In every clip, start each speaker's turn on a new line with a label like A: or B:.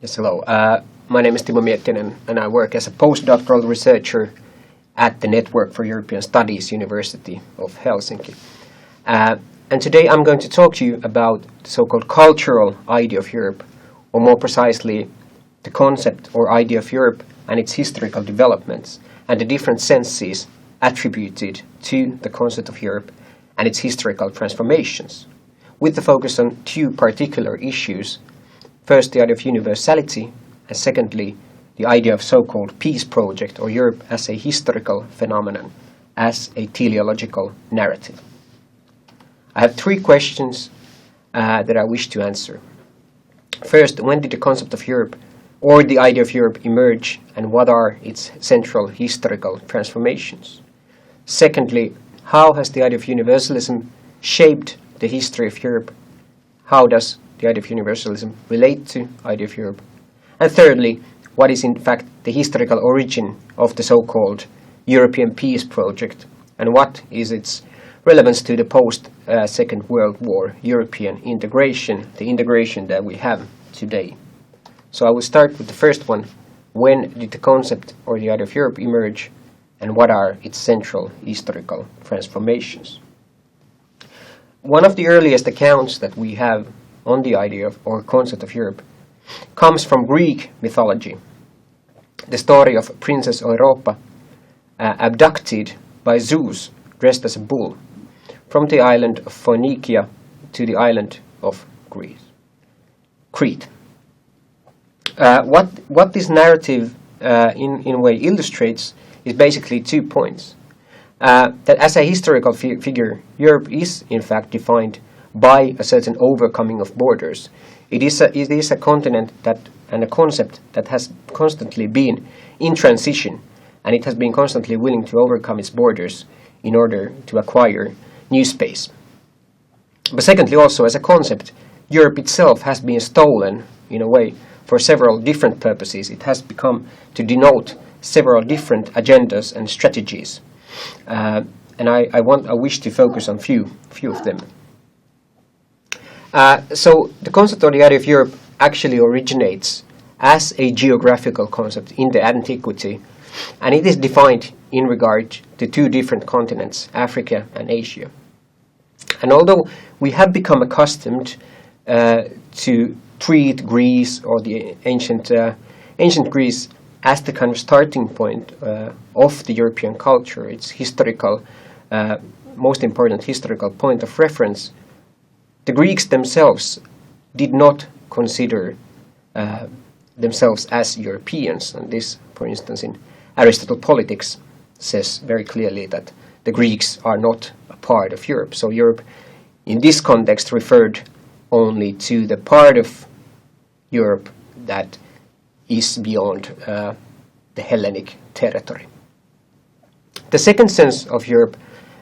A: Yes, hello. My name is Timo Miettinen, and I work as a postdoctoral researcher at the Network for European Studies, University of Helsinki. And today I'm going to talk to you about the so-called cultural idea of Europe, or more precisely, the concept or idea of Europe and its historical developments, and the different senses attributed to the concept of Europe and its historical transformations, with the focus on two particular issues. First, the idea of universality, and secondly, the idea of so-called peace project, or Europe as a historical phenomenon, as a teleological narrative. I have three questions that I wish to answer. First, when did the concept of Europe, or the idea of Europe, emerge, and what are its central historical transformations? Secondly, how has the idea of universalism shaped the history of Europe? How does the idea of universalism relate to the idea of Europe? And thirdly, what is in fact the historical origin of the so-called European peace project, and what is its relevance to the post-Second World War European integration, the integration that we have today? So I will start with the first one. When did the concept or the idea of Europe emerge, and what are its central historical transformations? One of the earliest accounts that we have on the idea of or concept of Europe comes from Greek mythology. The story of Princess Europa abducted by Zeus dressed as a bull from the island of Phoenicia to the island of Crete. What this narrative in a way illustrates is basically 2 points. That as a historical figure, Europe is in fact defined by a certain overcoming of borders. It is a continent and a concept that has constantly been in transition, and it has been constantly willing to overcome its borders in order to acquire new space. But secondly, also as a concept, Europe itself has been stolen in a way for several different purposes. It has become to denote several different agendas and strategies, and I wish to focus on few of them. So the concept or the idea of Europe actually originates as a geographical concept in the antiquity, and it is defined in regard to two different continents, Africa and Asia. And although we have become accustomed to treat Greece or the ancient Greece as the kind of starting point of the European culture, its historical, most important historical point of reference, the Greeks themselves did not consider themselves as Europeans. And this, for instance, in Aristotle Politics says very clearly that the Greeks are not a part of Europe. So Europe, in this context, referred only to the part of Europe that is beyond the Hellenic territory. The second sense of Europe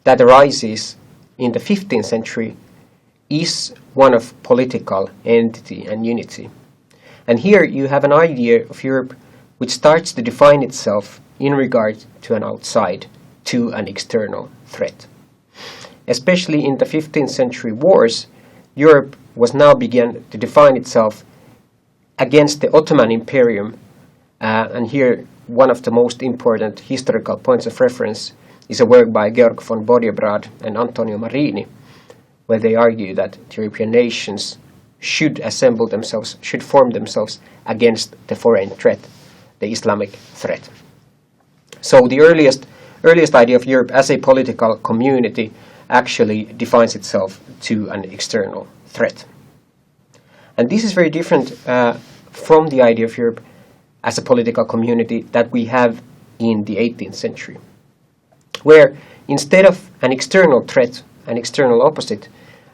A: that arises in the 15th century is one of political entity and unity. And here you have an idea of Europe which starts to define itself in regard to an outside, to an external threat. Especially in the 15th century wars, Europe was now began to define itself against the Ottoman Imperium, and here one of the most important historical points of reference is a work by Georg von Bodiebrad and Antonio Marini, where they argue that the European nations should form themselves against the foreign threat, the Islamic threat. So the earliest idea of Europe as a political community actually defines itself to an external threat. And this is very different from the idea of Europe as a political community that we have in the 18th century, where instead of an external threat, an external opposite,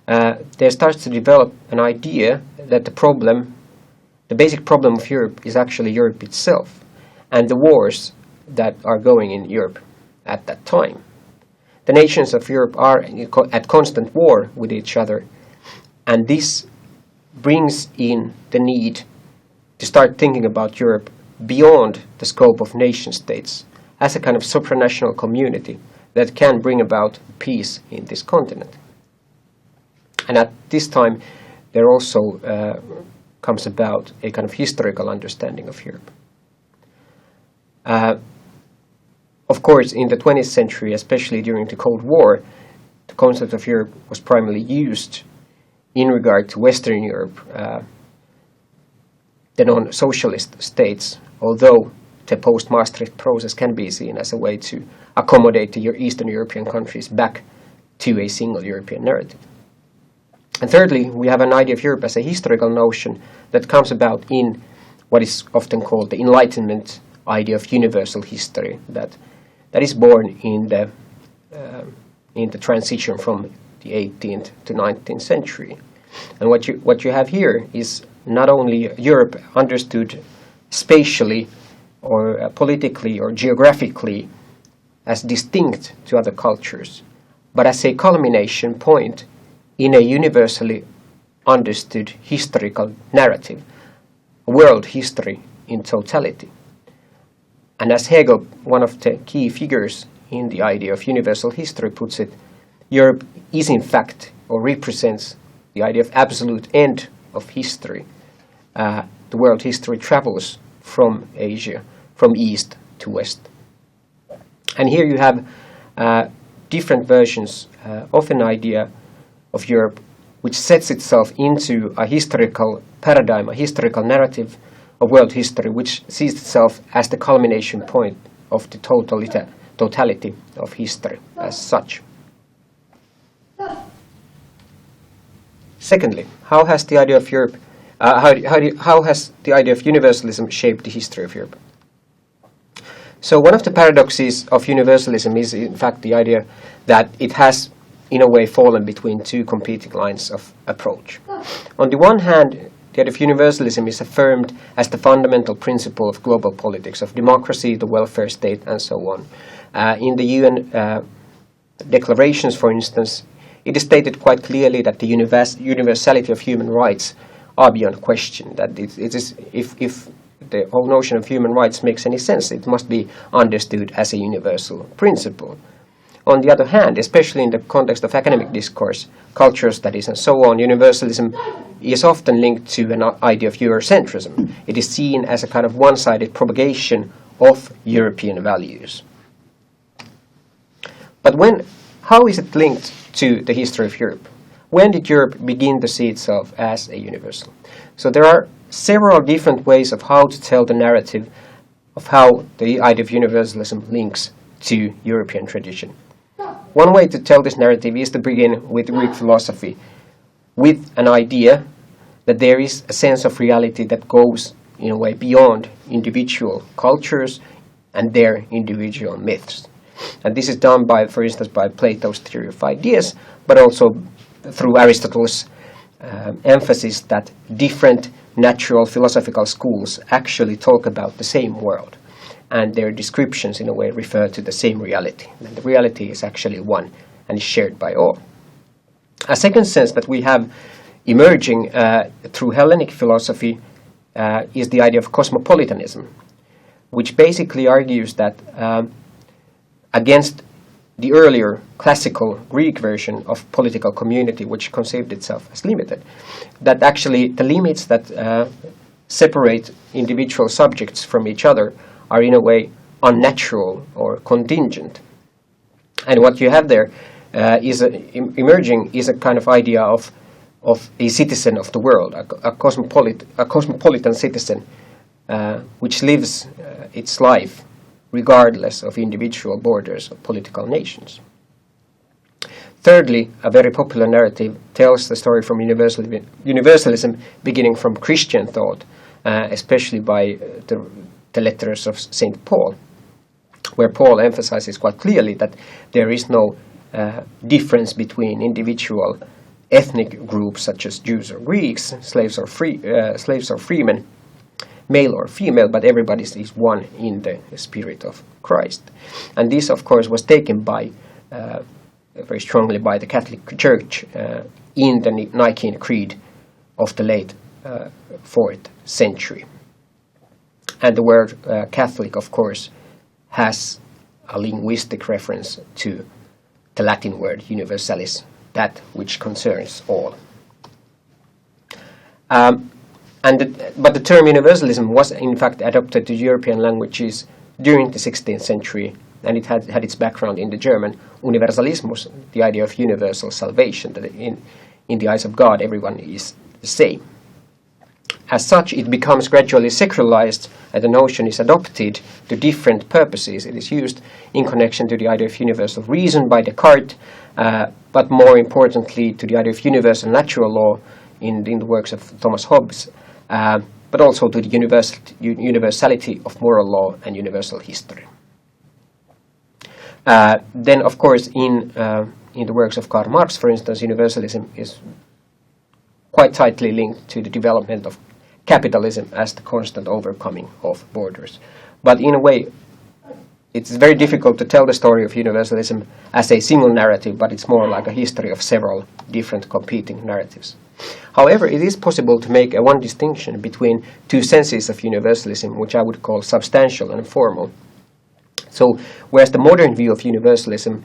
A: there starts to develop an idea that the basic problem of Europe is actually Europe itself and the wars that are going in Europe at that time. The nations of Europe are at constant war with each other, and this brings in the need to start thinking about Europe beyond the scope of nation states as a kind of supranational community that can bring about peace in this continent. And at this time, there also comes about a kind of historical understanding of Europe. Of course, in the 20th century, especially during the Cold War, the concept of Europe was primarily used in regard to Western Europe, the non-socialist states, although the post-Maastricht process can be seen as a way to accommodate the Eastern European countries back to a single European narrative. And thirdly, we have an idea of Europe as a historical notion that comes about in what is often called the Enlightenment idea of universal history, that is born in the transition from the 18th to 19th century. And what you have here is not only Europe understood spatially or politically or geographically as distinct to other cultures, but as a culmination point in a universally understood historical narrative, world history in totality. And as Hegel, one of the key figures in the idea of universal history, puts it, Europe is in fact, or represents, the idea of absolute end of history. The world history travels from Asia, from east to west. And here you have different versions of an idea of Europe which sets itself into a historical paradigm, a historical narrative of world history, which sees itself as the culmination point of the totality of history as such. Secondly, how has the idea of Europe, how has the idea of universalism shaped the history of Europe? So one of the paradoxes of universalism is in fact the idea that it has in a way fallen between two competing lines of approach. On the one hand, the idea of universalism is affirmed as the fundamental principle of global politics, of democracy, the welfare state, and so on. In the UN declarations, for instance, it is stated quite clearly that the universality of human rights are beyond question, that it is, if the whole notion of human rights makes any sense, it must be understood as a universal principle. On the other hand, especially in the context of academic discourse, cultural studies and so on, universalism is often linked to an idea of Eurocentrism. It is seen as a kind of one-sided propagation of European values. But how is it linked to the history of Europe? When did Europe begin to see itself as a universal? So there are several different ways of how to tell the narrative of how the idea of universalism links to European tradition. One way to tell this narrative is to begin with Greek philosophy, with an idea that there is a sense of reality that goes, in a way, beyond individual cultures and their individual myths. And this is done by, for instance, by Plato's theory of ideas, but also through Aristotle's emphasis that different natural philosophical schools actually talk about the same world, and their descriptions in a way refer to the same reality. And the reality is actually one and is shared by all. A second sense that we have emerging through Hellenic philosophy is the idea of cosmopolitanism, which basically argues that against the earlier classical Greek version of political community, which conceived itself as limited, that actually the limits that separate individual subjects from each other are in a way unnatural or contingent. And what you have there emerging is a kind of idea of a citizen of the world, a cosmopolitan citizen which lives its life regardless of individual borders of political nations. Thirdly, a very popular narrative tells the story from universalism beginning from Christian thought, especially by the letters of St. Paul, where Paul emphasizes quite clearly that there is no difference between individual ethnic groups such as Jews or Greeks, slaves or freemen, male or female, but everybody is one in the spirit of Christ. And this, of course, was taken by very strongly by the Catholic Church in the Nicene Creed of the late 4th century. And the word Catholic, of course, has a linguistic reference to the Latin word universalis, that which concerns all. But the term universalism was in fact adopted to European languages during the 16th century, and it had its background in the German Universalismus, the idea of universal salvation, that in the eyes of God everyone is the same. As such, it becomes gradually secularized, and the notion is adopted to different purposes. It is used in connection to the idea of universal reason by Descartes, but more importantly to the idea of universal natural law in the works of Thomas Hobbes, but also to the universality of moral law and universal history. Then, of course, in the works of Karl Marx, for instance, universalism is quite tightly linked to the development of capitalism as the constant overcoming of borders. But in a way, it's very difficult to tell the story of universalism as a single narrative, but it's more like a history of several different competing narratives. However, it is possible to make one distinction between two senses of universalism, which I would call substantial and formal. So, whereas the modern view of universalism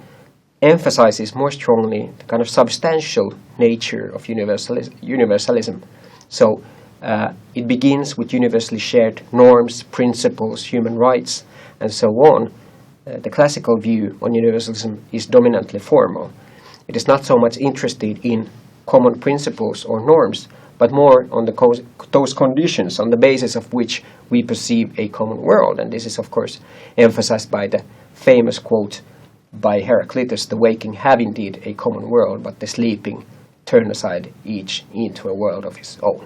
A: emphasizes more strongly the kind of substantial nature of universalism. So, it begins with universally shared norms, principles, human rights, and so on. The classical view on universalism is dominantly formal. It is not so much interested in common principles or norms, but more on those conditions on the basis of which we perceive a common world. And this is, of course, emphasized by the famous quote by Heraclitus, "The waking have indeed a common world, but the sleeping turn aside each into a world of his own."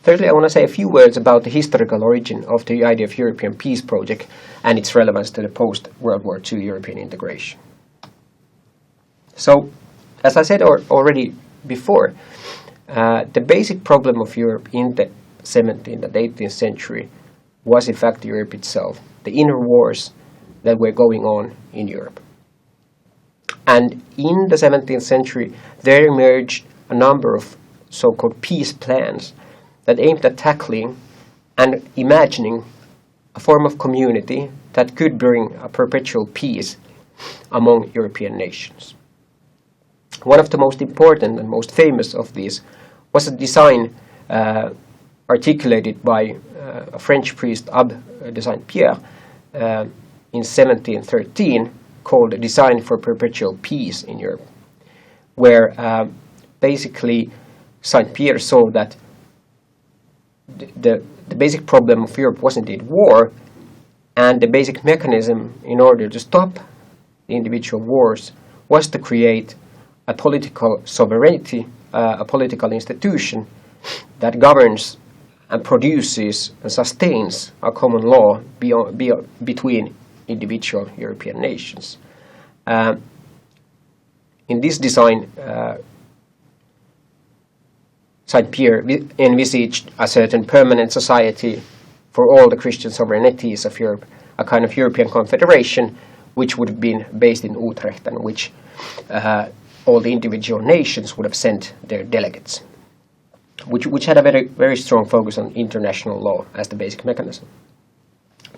A: Thirdly, I want to say a few words about the historical origin of the idea of European peace project and its relevance to the post-World War II European integration. So, as I said already before, the basic problem of Europe in the 17th and 18th century was in fact Europe itself, the inner wars that were going on in Europe. And in the 17th century, there emerged a number of so-called peace plans that aimed at tackling and imagining a form of community that could bring a perpetual peace among European nations. One of the most important and most famous of these was a design articulated by a French priest, Abbé de Saint-Pierre, in 1713, called a Design for Perpetual Peace in Europe, where basically Saint-Pierre saw that the basic problem of Europe was indeed war, and the basic mechanism in order to stop the individual wars was to create a political sovereignty, a political institution that governs and produces and sustains a common law between individual European nations. In this design, Saint-Pierre envisaged a certain permanent society for all the Christian sovereignties of Europe, a kind of European confederation which would have been based in Utrecht and which all the individual nations would have sent their delegates, which had a very, very strong focus on international law as the basic mechanism.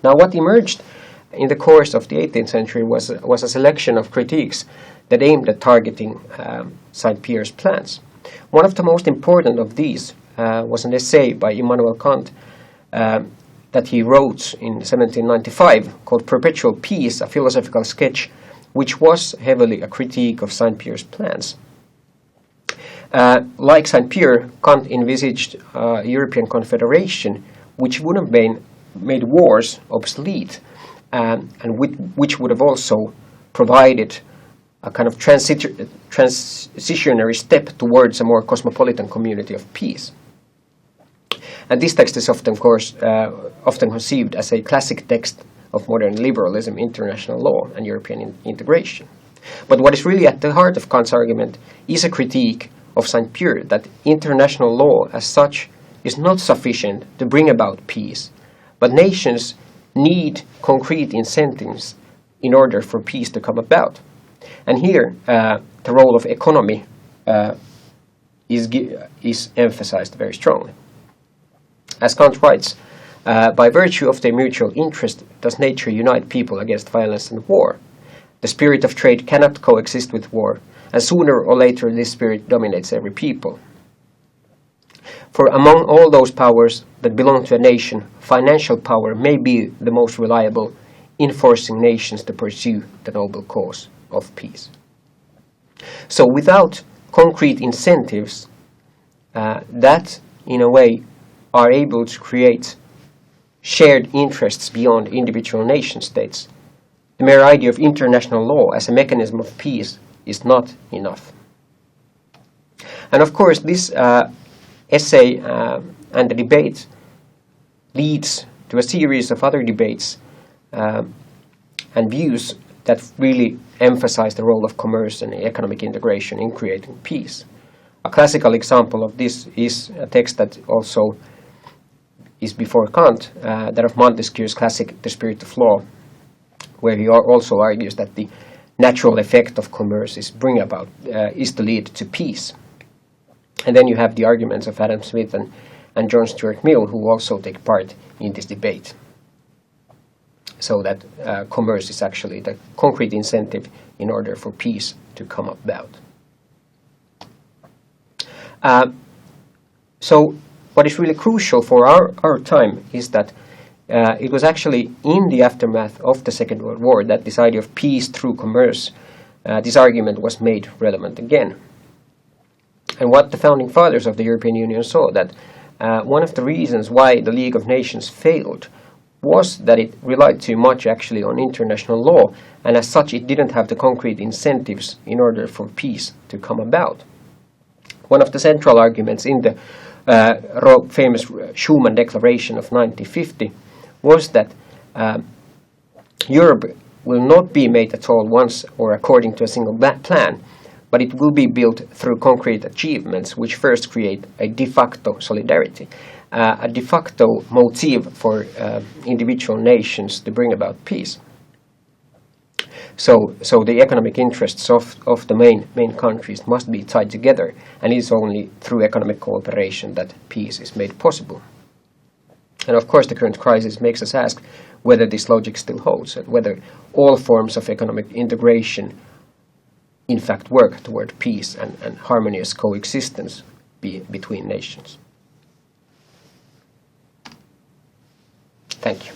A: Now, what emerged in the course of the 18th century was a selection of critiques that aimed at targeting Saint-Pierre's plans. One of the most important of these was an essay by Immanuel Kant that he wrote in 1795 called Perpetual Peace, a Philosophical Sketch, which was heavily a critique of Saint-Pierre's plans. Like Saint-Pierre, Kant envisaged a European confederation which would have made wars obsolete and which would have also provided a kind of transitionary step towards a more cosmopolitan community of peace. And this text is often conceived as a classic text of modern liberalism, international law, and European integration. But what is really at the heart of Kant's argument is a critique of Saint-Pierre that international law as such is not sufficient to bring about peace, but nations need concrete incentives in order for peace to come about. And here, the role of economy is emphasized very strongly. As Kant writes, by virtue of their mutual interest does nature unite people against violence and war. The spirit of trade cannot coexist with war, and sooner or later this spirit dominates every people. For among all those powers that belong to a nation, financial power may be the most reliable in forcing nations to pursue the noble cause of peace. So without concrete incentives that, in a way, are able to create shared interests beyond individual nation states, the mere idea of international law as a mechanism of peace is not enough. And of course, this essay and the debate leads to a series of other debates and views that really emphasize the role of commerce and economic integration in creating peace. A classical example of this is a text that also is before Kant, that of Montesquieu's classic The Spirit of Law, where he also argues that the natural effect of commerce is is to lead to peace. And then you have the arguments of Adam Smith and John Stuart Mill, who also take part in this debate. So that commerce is actually the concrete incentive in order for peace to come about. So what is really crucial for our time is that it was actually in the aftermath of the Second World War that this idea of peace through commerce, this argument was made relevant again. And what the founding fathers of the European Union saw, that one of the reasons why the League of Nations failed was that it relied too much actually on international law, and as such it didn't have the concrete incentives in order for peace to come about. One of the central arguments in the famous Schuman Declaration of 1950 was that Europe will not be made at all once or according to a single plan, but it will be built through concrete achievements which first create a de facto solidarity, a de facto motive for individual nations to bring about peace. So the economic interests of the main countries must be tied together, and it is only through economic cooperation that peace is made possible. And of course the current crisis makes us ask whether this logic still holds, and whether all forms of economic integration in fact work toward peace and harmonious coexistence between nations. Thank you.